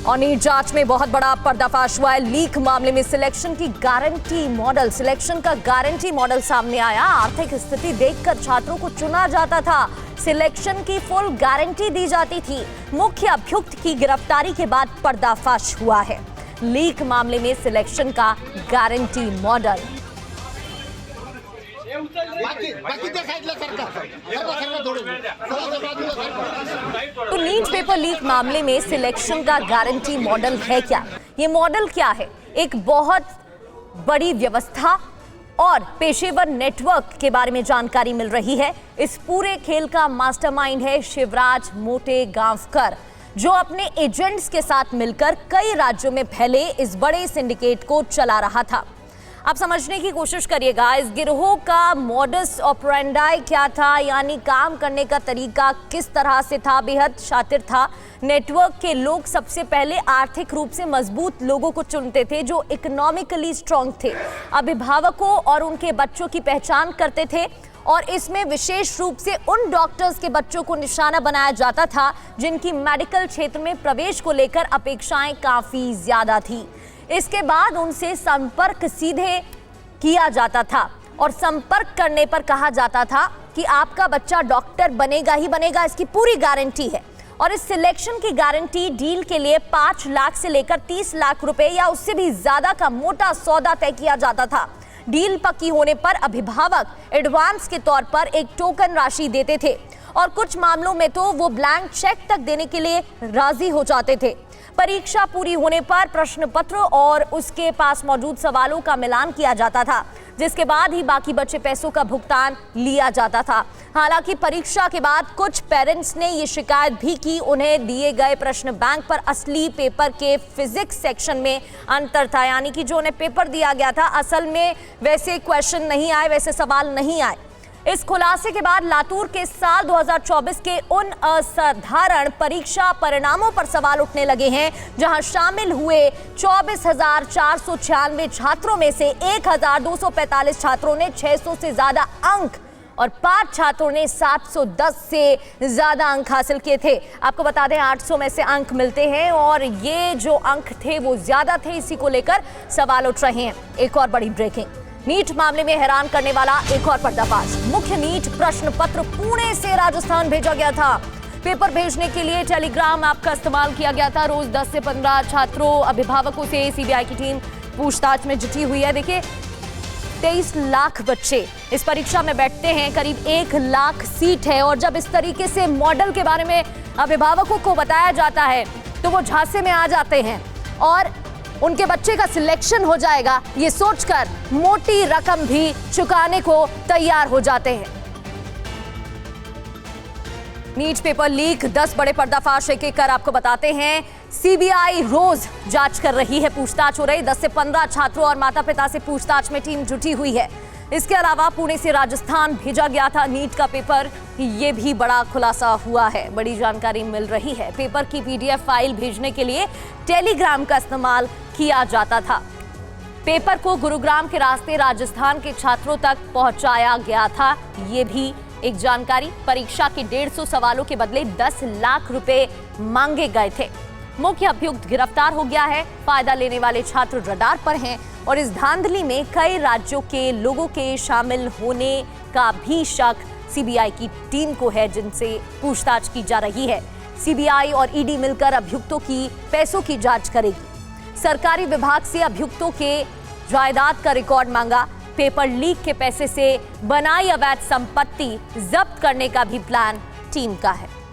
और नीट जांच में बहुत बड़ा पर्दाफाश हुआ है। लीक मामले में सिलेक्शन का गारंटी मॉडल सामने आया। आर्थिक स्थिति देखकर छात्रों को चुना जाता था, सिलेक्शन की फुल गारंटी दी जाती थी। मुख्य अभियुक्त की गिरफ्तारी के बाद पर्दाफाश हुआ है। लीक मामले में सिलेक्शन का गारंटी मॉडल। तो नीट पेपर लीक मामले में सिलेक्शन का गारंटी मॉडल है क्या? ये मॉडल क्या है? एक बहुत बड़ी व्यवस्था और पेशेवर नेटवर्क के बारे में जानकारी मिल रही है। इस पूरे खेल का मास्टरमाइंड है शिवराज मोटेगांवकर, जो अपने एजेंट्स के साथ मिलकर कई राज्यों में फैले इस बड़े सिंडिकेट को चला रहा था। आप समझने की कोशिश करिएगा, इस गिरोह का मॉडस ऑपरेंडाई क्या था, यानी काम करने का तरीका किस तरह से था। बेहद शातिर था। नेटवर्क के लोग सबसे पहले आर्थिक रूप से मजबूत लोगों को चुनते थे, जो इकोनॉमिकली स्ट्रांग थे। अभिभावकों और उनके बच्चों की पहचान करते थे और इसमें विशेष रूप से उन डॉक्टर्स के बच्चों को निशाना बनाया जाता था जिनकी मेडिकल क्षेत्र में प्रवेश को लेकर अपेक्षाएं काफी ज्यादा थी। इसके बाद उनसे संपर्क सीधे किया जाता था और संपर्क करने पर कहा जाता था कि आपका बच्चा डॉक्टर बनेगा ही बनेगा, इसकी पूरी गारंटी है। और इस सिलेक्शन की गारंटी डील के लिए 5 लाख से लेकर 30 लाख रुपए या उससे भी ज्यादा का मोटा सौदा तय किया जाता था। डील पक्की होने पर अभिभावक एडवांस के तौर पर एक टोकन राशि देते थे और कुछ मामलों में तो वो ब्लैंक चेक तक देने के लिए राजी हो जाते थे। परीक्षा पूरी होने पर प्रश्न पत्र और उसके पास मौजूद सवालों का मिलान किया जाता था, जिसके बाद ही बाकी बचे पैसों का भुगतान लिया जाता था। हालांकि परीक्षा के बाद कुछ पेरेंट्स ने ये शिकायत भी की, उन्हें दिए गए प्रश्न बैंक पर असली पेपर के फिजिक्स सेक्शन में अंतर था, यानी कि जो उन्हें पेपर दिया गया था असल में वैसे क्वेश्चन नहीं आए, वैसे सवाल नहीं आए। इस खुलासे के बाद लातूर के साल 2024 के उन असाधारण परीक्षा परिणामों पर सवाल उठने लगे हैं, जहां शामिल हुए 24,496 छात्रों में से 1,245 छात्रों ने 600 से ज्यादा अंक और 5 छात्रों ने 710 से ज्यादा अंक हासिल किए थे। आपको बता दें 800 में से अंक मिलते हैं और ये जो अंक थे वो ज्यादा थे, इसी को लेकर सवाल उठ रहे हैं। एक और बड़ी ब्रेकिंग, नीट मामले में हैरान करने वाला एक और पर्दाफाश। मुख्य नीट प्रश्न पत्र पुणे से राजस्थान भेजा गया था। पेपर भेजने के लिए टेलीग्राम ऐप का इस्तेमाल किया गया था। रोज 10 से 15 छात्रों अभिभावकों से सीबीआई की टीम पूछताछ में जुटी हुई है। देखिए 23 लाख बच्चे इस परीक्षा में बैठते हैं, करीब 1 लाख सीट है और जब इस तरीके से मॉडल के बारे में अभिभावकों को बताया जाता है तो वो झांसे में आ जाते हैं और उनके बच्चे का सिलेक्शन हो जाएगा ये सोचकर मोटी रकम भी चुकाने को तैयार हो जाते हैं। नीट पेपर लीक, 10 बड़े पर्दाफाश एक एक कर आपको बताते हैं। सीबीआई रोज जांच कर रही है, पूछताछ हो रही। 10 से 15 छात्रों और माता पिता से पूछताछ में टीम जुटी हुई है। इसके अलावा पुणे से राजस्थान भेजा गया था नीट का पेपर, ये भी बड़ा खुलासा हुआ है। बड़ी जानकारी मिल रही है। पेपर की पीडीएफ फाइल भेजने के लिए टेलीग्राम का इस्तेमाल किया जाता था। पेपर को गुरुग्राम के रास्ते राजस्थान के छात्रों तक पहुंचाया गया था, ये भी एक जानकारी। परीक्षा के 150 सवालों के बदले 10 लाख रुपए मांगे गए थे। मुख्य अभियुक्त गिरफ्तार हो गया है। फायदा लेने वाले छात्र रडार पर हैं और इस धांधली में कई राज्यों के लोगों के शामिल होने का भी शक सीबीआई की टीम को है, जिनसे पूछताछ की जा रही है। सीबीआई और ईडी मिलकर अभियुक्तों की पैसों की जांच करेगी। सरकारी विभाग से अभियुक्तों के जायदाद का रिकॉर्ड मांगा। पेपर लीक के पैसे से बनाई अवैध संपत्ति जब्त करने का भी प्लान टीम का है।